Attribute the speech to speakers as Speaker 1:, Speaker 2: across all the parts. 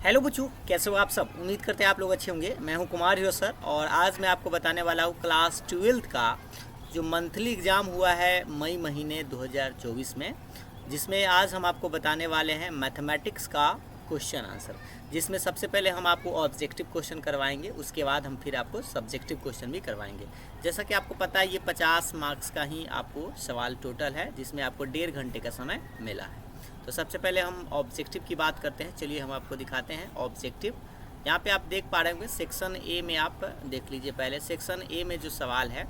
Speaker 1: Hello बच्चों, कैसे हो आप सब। उम्मीद करते हैं आप लोग अच्छे होंगे। मैं हूं कुमार हीरो सर और आज मैं आपको बताने वाला हूं क्लास 12th का जो मंथली एग्ज़ाम हुआ है मई महीने 2024 में, जिसमें आज हम आपको बताने वाले हैं मैथमेटिक्स का क्वेश्चन आंसर, जिसमें सबसे पहले हम आपको ऑब्जेक्टिव क्वेश्चन करवाएंगे, उसके बाद हम फिर आपको सब्जेक्टिव क्वेश्चन भी करवाएंगे। जैसा कि आपको पता है ये 50 मार्क्स का ही आपको सवाल टोटल है, जिसमें आपको 1.5 घंटे का समय मिला है। तो सबसे पहले हम ऑब्जेक्टिव की बात करते हैं। चलिए हम आपको दिखाते हैं ऑब्जेक्टिव। यहाँ पे आप देख पा रहे होंगे सेक्शन ए में, आप देख लीजिए। पहले सेक्शन ए में जो सवाल है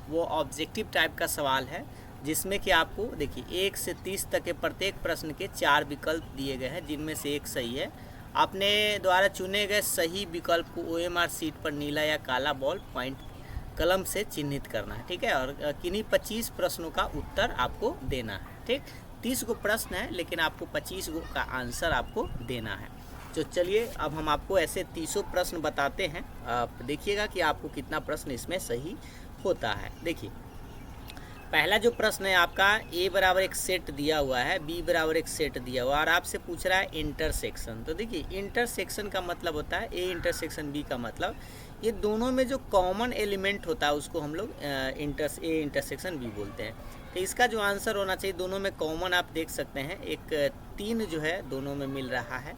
Speaker 1: वो ऑब्जेक्टिव टाइप का सवाल है, जिसमें कि आपको देखिए 1 से 30 तक के प्रत्येक प्रश्न के 4 विकल्प दिए गए हैं, जिनमें से एक सही है। अपने द्वारा चुने गए सही विकल्प को OMR सीट पर नीला या काला बॉल पॉइंट कलम से चिन्हित करना है, ठीक है। और किन्हीं 25 प्रश्नों का उत्तर आपको देना है, ठीक। 30 गो प्रश्न है, लेकिन आपको 25 गो का आंसर आपको देना है। तो चलिए अब हम आपको ऐसे 30 प्रश्न बताते हैं। आप देखिएगा कि आपको कितना प्रश्न इसमें सही होता है। देखिए पहला जो प्रश्न है आपका, a बराबर एक सेट दिया हुआ है, b बराबर एक सेट दिया हुआ है और आपसे पूछ रहा है इंटरसेक्शन। तो देखिए इंटरसेक्शन का मतलब होता है a इंटरसेक्शन b का मतलब ये दोनों में जो कॉमन एलिमेंट होता है उसको हम लोग a इंटरसेक्शन b बोलते हैं। तो इसका जो आंसर होना चाहिए, दोनों में कॉमन आप देख सकते हैं, एक 3 जो है दोनों में मिल रहा है,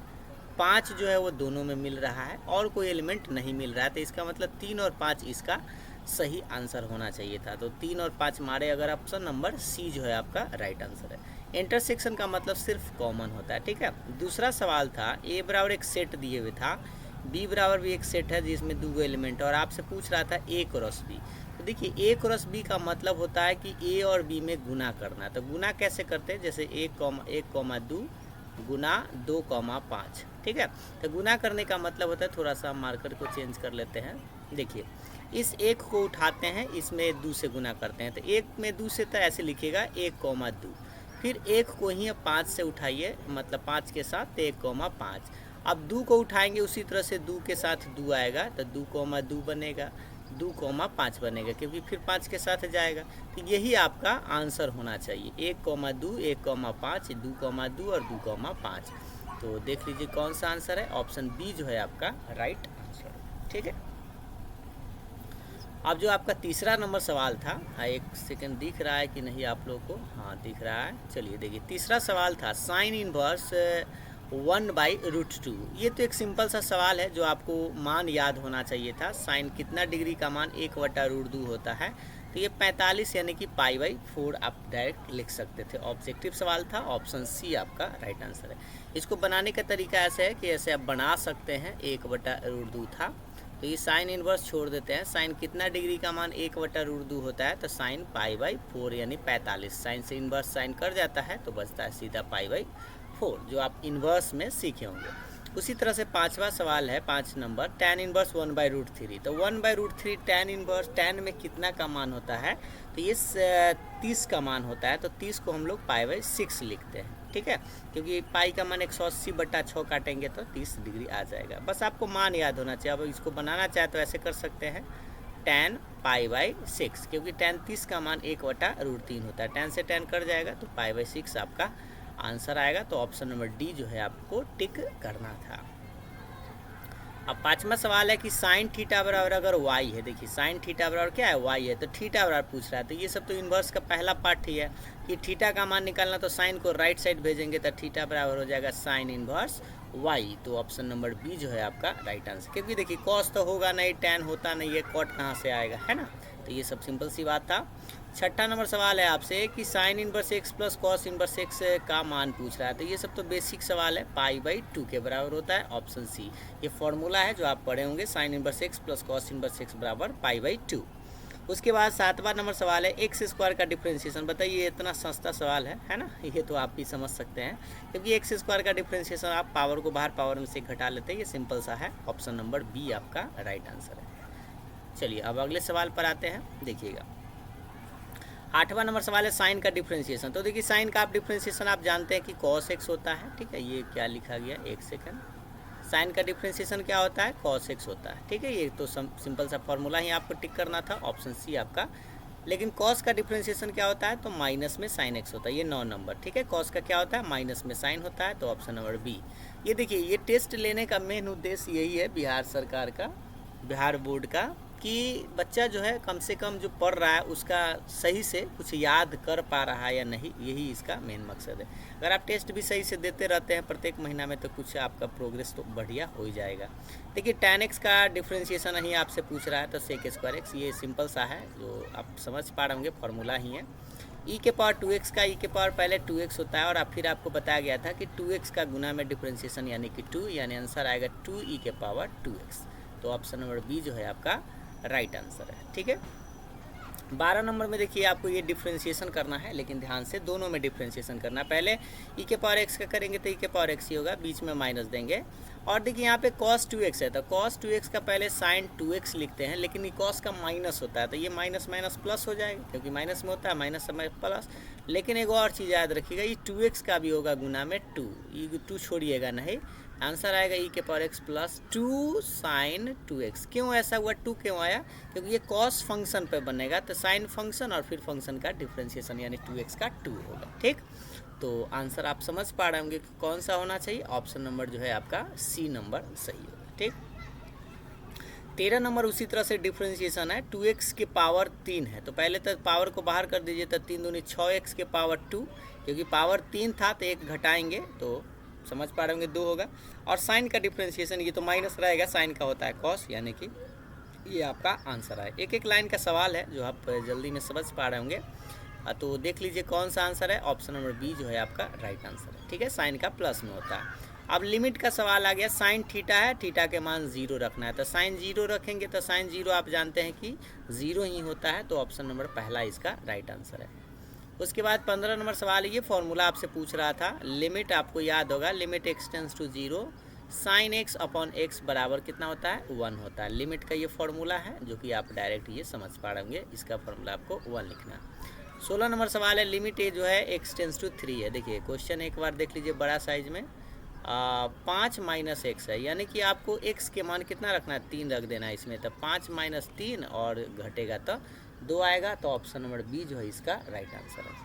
Speaker 1: 5 जो है वो दोनों में मिल रहा है और कोई एलिमेंट नहीं मिल रहा है। तो इसका मतलब 3 और 5 इसका सही आंसर होना चाहिए था। तो 3 और 5 मारे अगर ऑप्शन नंबर सी जो है आपका राइट आंसर है। इंटरसेक्शन का मतलब सिर्फ कॉमन होता है, ठीक है। दूसरा सवाल था, ए बराबर एक सेट दिए हुए था, बी बराबर भी एक सेट है जिसमें 2 एलिमेंट, और आपसे पूछ रहा था ए क्रॉस बी। तो देखिए ए क्रॉस बी का मतलब होता है कि ए और बी में गुना करना। तो गुना कैसे करते हैं, जैसे 1,2 गुना 2,5, ठीक है। तो गुना करने का मतलब होता है, थोड़ा सा मार्कर को चेंज कर लेते हैं। देखिए इस 1 को उठाते हैं, इसमें 2 से गुना करते हैं। तो 1 में 2 से तो ऐसे लिखिएगा 1,2, फिर 1 को ही 5 से उठाइए, मतलब 5 के साथ 1,5। अब 2 को उठाएंगे उसी तरह से 2 के साथ 2 आएगा, तो 2,2 बनेगा, 2,5 बनेगा, क्योंकि फिर 5 के साथ जाएगा। तो यही आपका आंसर होना चाहिए, 1,2, 1,5, 2,2 और 2,5। तो देख लीजिए कौन सा आंसर है, ऑप्शन बी जो है आपका राइट आंसर, ठीक है। अब जो आपका तीसरा नंबर सवाल था, एक सेकंड दिख रहा है कि नहीं आप लोगों को, हाँ दिख रहा है। चलिए देखिए तीसरा सवाल था साइन इनवर्स 1/√2। ये तो एक सिंपल सा सवाल है जो आपको मान याद होना चाहिए था। साइन कितना डिग्री का मान 1/√2 होता है, तो ये 45 यानी कि π/4 आप डायरेक्ट लिख सकते थे। ऑब्जेक्टिव सवाल था, ऑप्शन सी आपका राइट आंसर है। इसको बनाने का तरीका ऐसे है कि ऐसे आप बना सकते हैं, 1/√2 था तो ये साइन इनवर्स छोड़ देते हैं। साइन कितना डिग्री का मान 1/√2 होता है, तो साइन π/4 यानी 45। साइन से इनवर्स साइन कर जाता है तो बचता है सीधा π/4, जो आप इनवर्स में सीखे होंगे। उसी तरह से पांचवा सवाल है, 5 नंबर, tan इनवर्स 1/√3। तो 1/√3 tan इनवर्स, tan में कितना का मान होता है, तो ये 30 का मान होता है। तो 30 को हम लोग π/6 लिखते हैं, ठीक है, क्योंकि पाई का मान 180/6 काटेंगे तो 30 डिग्री आ जाएगा। बस आपको मान याद होना चाहिए। अब इसको बनाना चाहे तो ऐसे कर सकते हैं, tan π/6, क्योंकि tan 30 का मान 1/√3 होता है। tan से tan कट जाएगा तो π/6 आपका आंसर आएगा। तो ऑप्शन नंबर डी जो है आपको टिक करना था। अब पांचवा सवाल है कि साइन थीटा बराबर अगर वाई है। देखिए साइन थीटा बराबर क्या है, वाई है, तो थीटा बराबर पूछ रहा है। तो ये सब तो इन्वर्स का पहला पार्ट ही है कि थीटा का मान निकालना, तो साइन को राइट साइड भेजेंगे तो थीटा बराबर हो जाएगा साइन इन्वर्स वाई। तो ऑप्शन नंबर बी जो है आपका राइट आंसर, क्योंकि देखिए कॉस तो होगा नहीं, टैन होता नहीं है, कॉट कहाँ से आएगा, है ना। तो ये सब सिंपल सी बात था। छठा नंबर सवाल है आपसे कि sine inverse x plus cos inverse x का मान पूछ रहा है। तो ये सब तो बेसिक सवाल है, π/2 के बराबर होता है, ऑप्शन सी। ये फॉर्मूला है जो आप पढ़े होंगे, sine inverse x plus cos inverse x बराबर π/2। उसके बाद 7वां नंबर सवाल है x² का डिफ्रेंशिएशन। बताइए इतना सस्ता सवाल है ना, ये तो आप भी समझ सकते हैं, क्योंकि x² का डिफ्रेंशिएशन आप पावर को बाहर पावर में से घटा लेते हैं। ये सिंपल सा है, ऑप्शन नंबर बी आपका राइट आंसर है। चलिए अब अगले सवाल पर आते हैं, देखिएगा 8वां नंबर सवाल है साइन का डिफ्रेंशिएशन। तो देखिए साइन का आप डिफ्रेंशिएशन आप जानते हैं कि cos x होता है, ठीक है। ये क्या लिखा गया, एक सेकंड, साइन का डिफ्रेंशिएशन क्या होता है, cos x होता है, ठीक है। ये तो सिंपल सा फॉर्मूला ही आपको टिक करना था, ऑप्शन सी आपका लेकिन कॉस का डिफ्रेंशिएशन क्या होता है, तो माइनस में साइन एक्स होता है, ये 9 नंबर, ठीक है। कॉस का क्या होता है, माइनस में साइन होता है, तो ऑप्शन नंबर बी। ये देखिए, ये टेस्ट लेने का मेन उद्देश्य यही है बिहार सरकार का, बिहार बोर्ड का, कि बच्चा जो है कम से कम जो पढ़ रहा है उसका सही से कुछ याद कर पा रहा है या नहीं, यही इसका मेन मकसद है। अगर आप टेस्ट भी सही से देते रहते हैं प्रत्येक महीना में, तो कुछ आपका प्रोग्रेस तो बढ़िया हो ही जाएगा। देखिए, tan x का डिफ्रेंशिएशन ही आपसे पूछ रहा है, तो sec स्क्वायर एक्स, ये सिंपल सा है जो आप समझ पा रहे होंगे, फॉर्मूला ही है। e के पावर 2x का e के पावर पहले 2x होता है, और फिर आपको बताया गया था कि 2x का गुना में डिफ्रेंशिएशन यानी कि 2, यानी आंसर आएगा 2e के पावर 2x। तो ऑप्शन नंबर बी जो है आपका राइट आंसर है, ठीक है। 12 नंबर में देखिए, आपको ये डिफ्रेंशिएशन करना है, लेकिन ध्यान से दोनों में डिफ्रेंशिएशन करना है। पहले e के पावर x का करेंगे तो e के पावर x ही होगा, बीच में माइनस देंगे। और देखिए यहाँ पे cos 2x है, तो cos 2x का पहले sin 2x लिखते हैं, लेकिन ये cos का माइनस होता है, तो ये माइनस माइनस प्लस हो जाएगा, क्योंकि माइनस में होता है, माइनस समय प्लस। लेकिन एक और चीज़ याद रखिएगा, ये 2x का भी होगा गुना में 2, ये 2 छोड़िएगा नहीं, आंसर आएगा e के power x plus 2 sign 2x। क्यों ऐसा हुआ, 2 क्यों आया, क्योंकि ये cos फंक्शन पे बनेगा, तो साइन फंक्शन और फिर फंक्शन का डिफ्रेंशिएशन यानी 2x का 2 होगा, ठीक। तो आंसर आप समझ पा रहे होंगे कि कौन सा होना चाहिए, ऑप्शन नंबर जो है आपका सी नंबर सही होगा, ठीक। 13 नंबर उसी तरह से डिफ्रेंशिएशन है, 2x के पावर 3 है, तो पहले तो पावर को बाहर कर दीजिए, तो 3 दूनी 6x के पावर 2, क्योंकि पावर 3 था तो 1 घटाएंगे तो समझ पा रहे होंगे 2 होगा। और साइन का डिफ्रेंशिएशन, ये तो माइनस रहेगा, साइन का होता है कॉस, यानी कि ये आपका आंसर है। एक एक लाइन का सवाल है जो आप जल्दी में समझ पा रहे होंगे, तो देख लीजिए कौन सा आंसर है, ऑप्शन नंबर बी जो है आपका राइट आंसर है, ठीक है। साइन का प्लस में होता है। अब लिमिट का सवाल आ गया, साइन थीटा है, थीटा के मान 0 रखना है, तो साइन 0 रखेंगे, तो साइन 0 आप जानते हैं कि 0 ही होता है, तो ऑप्शन नंबर पहला इसका राइट आंसर है। उसके बाद 15 नंबर सवाल, ये फॉर्मूला आपसे पूछ रहा था, लिमिट आपको याद होगा, limit x tends to 0 sine x upon x बराबर कितना होता है, 1 होता है। लिमिट का ये फॉर्मूला है जो कि आप डायरेक्ट ये समझ पा रहे होंगे, इसका फॉर्मूला आपको 1 लिखना है। 16 नंबर सवाल है, लिमिट ए जो है एक्स टेंस टू 3 है। देखिए क्वेश्चन एक बार देख लीजिए बड़ा साइज में, 5 माइनस एक्स है, यानी कि आपको एक्स के मान कितना रखना है, 3 रख देना है इसमें, तो 5 माइनस 3 और घटेगा तो 2 आएगा, तो ऑप्शन नंबर बी जो है इसका राइट आंसर है।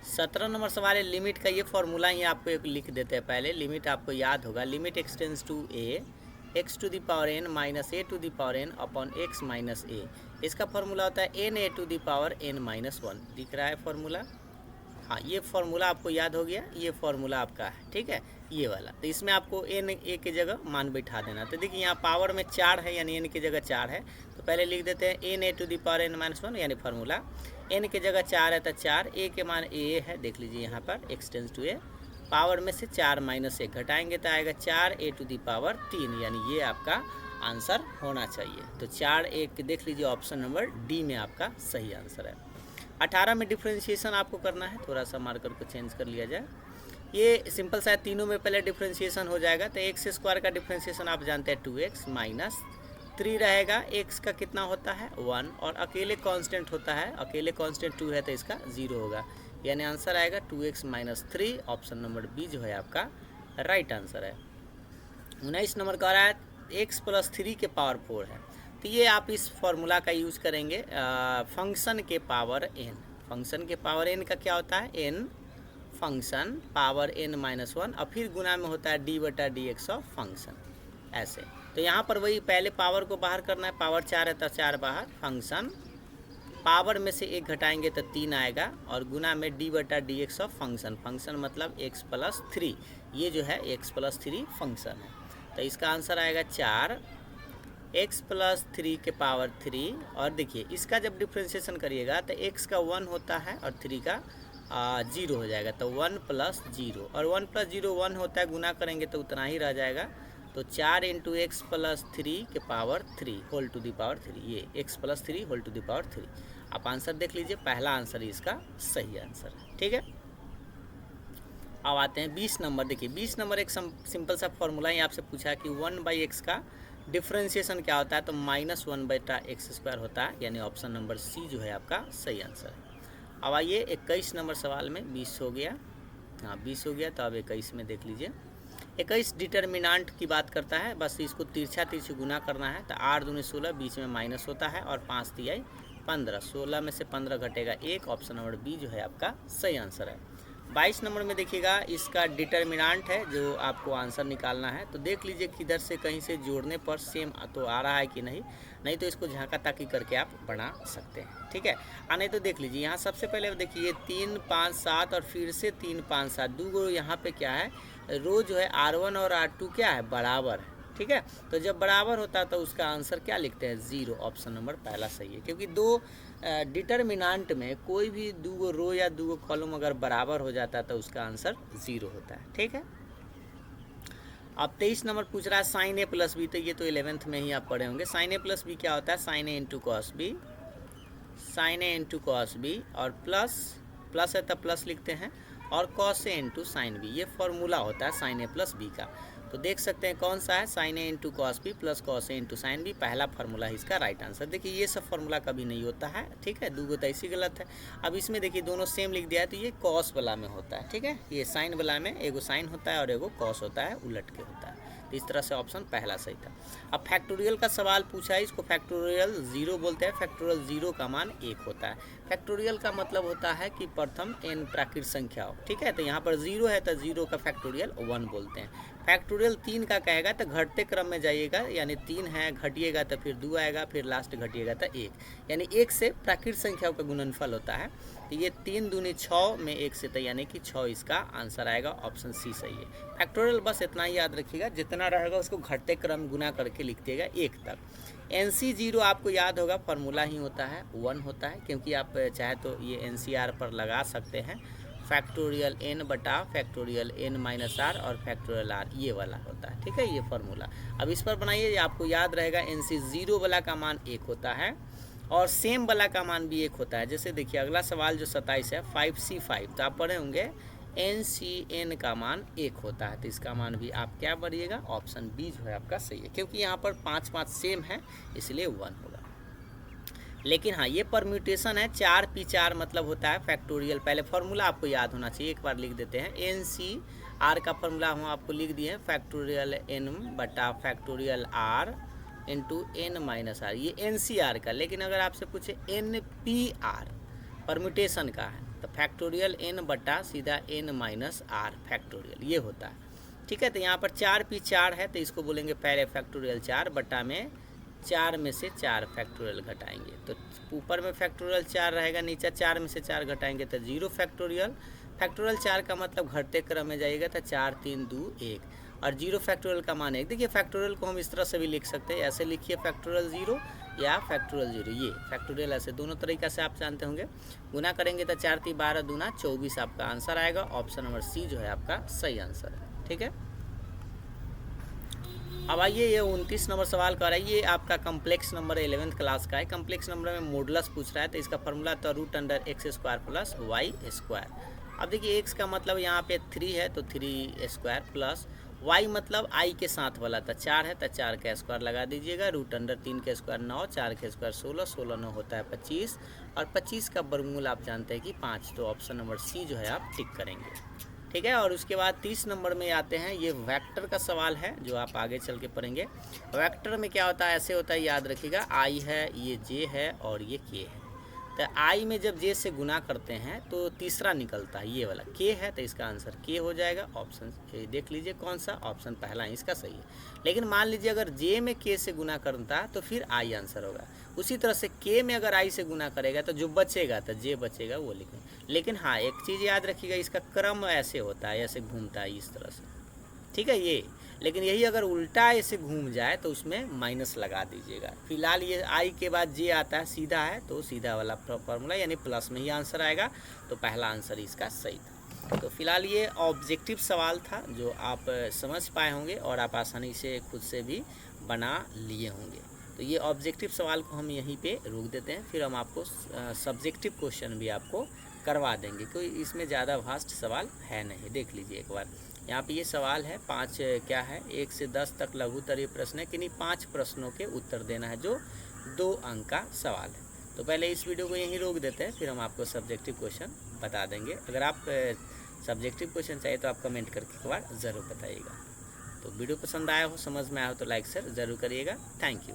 Speaker 1: 17 नंबर सवाल है, लिमिट का ये फॉर्मूला ही आपको एक लिख देते हैं पहले, लिमिट आपको याद होगा, limit x tends to a x to the power n minus a to the power n upon x minus a. इसका फॉर्मूला होता है n a to the power n minus 1, दिख रहा है फॉर्मूला, हाँ ये फार्मूला आपको याद हो गया, ये फार्मूला आपका है, ठीक है, ये वाला। तो इसमें आपको एन ए की जगह मान बैठा देना। तो देखिए यहाँ पावर में 4 है, यानी एन की जगह 4 है, तो पहले लिख देते हैं n a to the power n minus 1, यानी फार्मूला एन की जगह 4 है तो 4, ए के मान ए है, देख लीजिए यहाँ पर x tends to a, power में से 4 माइनस 1 घटाएंगे तो आएगा 4 ए टू दी पावर 3, यानी ये आपका आंसर होना चाहिए। तो 4 एक देख लीजिए, ऑप्शन नंबर डी में आपका सही आंसर है। 18 में डिफ्रेंशिएशन आपको करना है, थोड़ा सा मार्कर को चेंज कर लिया जाए, ये सिंपल सा है, तीनों में पहले डिफ्रेंशिएशन हो जाएगा। तो एक्स स्क्वायर का डिफ्रेंशिएशन आप जानते हैं 2x माइनस 3 रहेगा, एक्स का कितना होता है 1, और अकेले कांस्टेंट होता है, अकेले कांस्टेंट 2 है तो इसका 0 होगा, यानी आंसर आएगा 2x minus 3, option number B जो है आपका राइट आंसर है। 19 नंबर का रहा है x प्लस 3 के पावर 4 है, तो ये आप इस फॉर्मूला का यूज़ करेंगे, फंक्शन के पावर n, फंक्शन के पावर n का क्या होता है n function power n minus 1, और फिर गुना में होता है d/dx ऑफ फंक्शन, ऐसे। तो यहाँ पर वही पहले पावर को बाहर करना है, पावर 4 है तो 4 बाहर, फंक्शन पावर में से 1 घटाएंगे तो 3 आएगा, और गुना में d/dx ऑफ फंक्शन, फंक्शन मतलब x प्लस 3, ये जो है x प्लस 3 फंक्शन है, तो इसका आंसर आएगा 4 x प्लस 3 के पावर 3, और देखिए इसका जब डिफ्रेंशिएशन करिएगा तो x का 1 होता है और 3 का 0 हो जाएगा, तो 1 प्लस 0, और 1 प्लस 0 1 होता है, गुना करेंगे तो उतना ही रह जाएगा, तो 4 इंटू एक्स प्लस 3 के power 3 whole to the power 3, ये x plus 3 whole to the power 3। आप आंसर देख लीजिए, पहला आंसर इसका सही आंसर है, ठीक है। अब आते हैं 20 नंबर, देखिए 20 नंबर एक सिंपल सा फॉर्मूला ही आपसे पूछा कि 1/x का डिफ्रेंशिएशन क्या होता है, तो -1/x² होता है, यानी ऑप्शन नंबर सी जो है आपका सही आंसर है। अब आइए 21 नंबर सवाल में, 20 हो गया, हाँ 20 हो गया, तो अब 21 में देख लीजिए। 21 डिटर्मिनांट की बात करता है, बस इसको तिरछा तिरछी गुना करना है, तो 8 दूनी 16, बीच में माइनस होता है, और 5 तिहाई 15, 16 में से 15 घटेगा 1, ऑप्शन नंबर बी जो है आपका सही आंसर है। 22 नंबर में देखिएगा, इसका डिटर्मिनेंट है जो आपको आंसर निकालना है। तो देख लीजिए किधर से कहीं से जोड़ने पर सेम तो आ रहा है कि नहीं तो इसको झांका ताकी करके आप बना सकते हैं, ठीक है। नहीं तो देख लीजिए यहाँ सबसे पहले देखिए 3, 5, 7 और फिर से 3, 5, 7 दो यहाँ पे क्या है, रो जो है R1 और R2 क्या है, बराबर है, ठीक है। तो जब बराबर होता है तो उसका आंसर क्या लिखते हैं, 0, ऑप्शन नंबर पहला सही है। क्योंकि दो डिटर्मिनेंट में कोई भी दो रो या दो कॉलम अगर बराबर हो जाता है तो उसका आंसर 0 होता है, ठीक है। अब 23 नंबर पूछ रहा है साइन ए प्लस बी, तो ये तो 11th में ही आप पढ़े होंगे। साइन ए प्लस बी क्या होता है, sine A into cos B, sign A into cos B, और प्लस है तब प्लस लिखते हैं, और cos A into sine B, ये फॉर्मूला होता है साइन ए प्लस बी का। तो देख सकते हैं कौन सा है, sine A into cos B plus cos A into sine B, पहला फार्मूला है इसका राइट आंसर। देखिए ये सब फार्मूला कभी नहीं होता है, ठीक है, दूगो तो ऐसी गलत है। अब इसमें देखिए दोनों सेम लिख दिया है, तो ये कॉस वाला में होता है, ठीक है। ये साइन वाला में एगो साइन होता है और एगो कॉस होता है, उलट के होता है। तो इस तरह से ऑप्शन पहला सही था। अब फैक्टोरियल का सवाल पूछा है, इसको फैक्टोरियल 0 बोलते हैं। फैक्टोरियल 0 का मान 1 होता है। फैक्टोरियल का मतलब होता है कि प्रथम n प्राकृत संख्या हो, ठीक है। तो यहाँ पर 0 है तो 0 का फैक्टोरियल 1 बोलते हैं। फैक्टोरियल 3 का कहेगा तो घटते क्रम में जाइएगा, यानी 3 है, घटिएगा तो फिर 2 आएगा, फिर लास्ट घटिएगा तो 1, यानी 1 से प्राकृत संख्याओं का गुणनफल होता है। तो ये 3 दूनी 6 में 1 से, तो यानी कि 6 इसका आंसर आएगा, ऑप्शन सी सही है। फैक्टोरियल बस इतना ही याद रखिएगा, जितना रहेगा उसको घटते क्रम गुना करके लिख दिएगा 1 तक। NC0 आपको याद होगा, फार्मूला ही होता है 1 होता है, क्योंकि आप चाहे तो ये NCR पर लगा सकते हैं, फैक्टोरियल n बटा फैक्टोरियल n माइनस r और फैक्टोरियल r, ये वाला होता है, ठीक है, ये फार्मूला। अब इस पर बनाइए, आपको याद रहेगा NC0 वाला का मान 1 होता है और सेम वाला का मान भी 1 होता है। जैसे देखिए अगला सवाल जो 27 है 5C5, तो आप पढ़े होंगे NCN का मान 1 होता है, तो इसका मान भी आप क्या बढ़िएगा, ऑप्शन बी जो है आपका सही है। क्योंकि यहाँ पर 5 सेम है इसलिए 1 होगा। लेकिन हाँ ये परम्यूटेशन है, 4p4 मतलब होता है फैक्टोरियल। पहले फार्मूला आपको याद होना चाहिए, एक बार लिख देते हैं। NCR का फार्मूला हम आपको लिख दिए हैं, फैक्टोरियल n बटा factorial r into n minus r, ये NCR का। लेकिन अगर आपसे पूछे NPR परम्यूटेशन का है तो फैक्टोरियल n बटा सीधा n माइनस r फैक्टोरियल, ये होता है, ठीक है। तो यहाँ पर 4p4 है तो इसको बोलेंगे पहले फैक्टोरियल 4 बटा में 4 में से 4 फैक्टोरियल घटाएंगे, तो ऊपर में फैक्टोरियल 4 रहेगा, नीचे 4 में से 4 घटाएंगे तो 0 फैक्टोरियल। फैक्टोरियल 4 का मतलब घटते क्रम में जाइएगा तो 4, 3, 2, 1, और 0 फैक्टोरियल का मान 1। देखिए फैक्टोरियल को हम इस तरह से भी लिख सकते हैं, ऐसे लिखिए फैक्टोरियल 0 या फैक्टोरियल 0, ये फैक्टोरियल ऐसे दोनों तरीक़ा से आप जानते होंगे। गुना करेंगे तो 4 3 12 दूना 24 आपका आंसर आएगा, ऑप्शन नंबर सी जो है आपका सही आंसर है, ठीक है। अब आइए ये 29 नंबर सवाल कर रहा है, ये आपका कम्प्लेक्स नंबर 11th क्लास का है। कम्प्लेक्स नंबर में मॉडुलस पूछ रहा है, तो इसका फार्मूला तो √x² प्लस y²। अब देखिए x का मतलब यहाँ पे 3 है तो 3² प्लस y मतलब i के साथ वाला था 4 है तो 4 का स्क्वायर लगा दीजिएगा। √3 के स्क्वायर 9, 4 के स्क्वायर 16, 16 9 होता है 25, और 25 का वर्गमूल आप जानते हैं कि 5, तो ऑप्शन नंबर सी जो है आप टिक करेंगे, ठीक है। और उसके बाद 30 नंबर में आते हैं, ये वेक्टर का सवाल है जो आप आगे चल के पढ़ेंगे। वेक्टर में क्या होता है, ऐसे होता है, याद रखिएगा, आई है, ये जे है और ये के है। तो आई में जब जे से गुना करते हैं तो तीसरा निकलता है, ये वाला के है, तो इसका आंसर के हो जाएगा। ऑप्शन देख लीजिए कौन सा, ऑप्शन पहला है इसका सही है। लेकिन मान लीजिए अगर जे में के से गुना करता है तो फिर आई आंसर होगा। उसी तरह से के में अगर आई से गुना करेगा तो जो बचेगा तो जे बचेगा वो लिखें। लेकिन हाँ एक चीज़ याद रखिएगा, इसका क्रम ऐसे होता है, ऐसे घूमता है इस तरह से, ठीक है ये। लेकिन यही अगर उल्टा ऐसे घूम जाए तो उसमें माइनस लगा दीजिएगा। फिलहाल ये आई के बाद जे आता है, सीधा है तो सीधा वाला फॉर्मूला यानी प्लस में ही आंसर आएगा, तो पहला आंसर इसका सही था। तो फिलहाल ये ऑब्जेक्टिव सवाल था जो आप समझ पाए होंगे और आप आसानी से खुद से भी बना लिए होंगे। तो ये ऑब्जेक्टिव सवाल को हम यहीं पे रोक देते हैं, फिर हम आपको सब्जेक्टिव क्वेश्चन भी आपको करवा देंगे। कोई इसमें ज़्यादा वास्ट सवाल है नहीं, देख लीजिए एक बार। यहाँ पे ये सवाल है 5 क्या है 1 से 10 तक लघुत्तरीय प्रश्न है, किन्हीं 5 प्रश्नों के उत्तर देना है जो 2 अंक का सवाल है। तो पहले इस वीडियो को यहीं रोक देते हैं, फिर हम आपको सब्जेक्टिव क्वेश्चन बता देंगे। अगर आप सब्जेक्टिव क्वेश्चन चाहिए तो आप कमेंट करके एक बार ज़रूर बताइएगा। तो वीडियो पसंद आया हो, समझ में आया हो तो लाइक शेयर ज़रूर करिएगा। Thank you.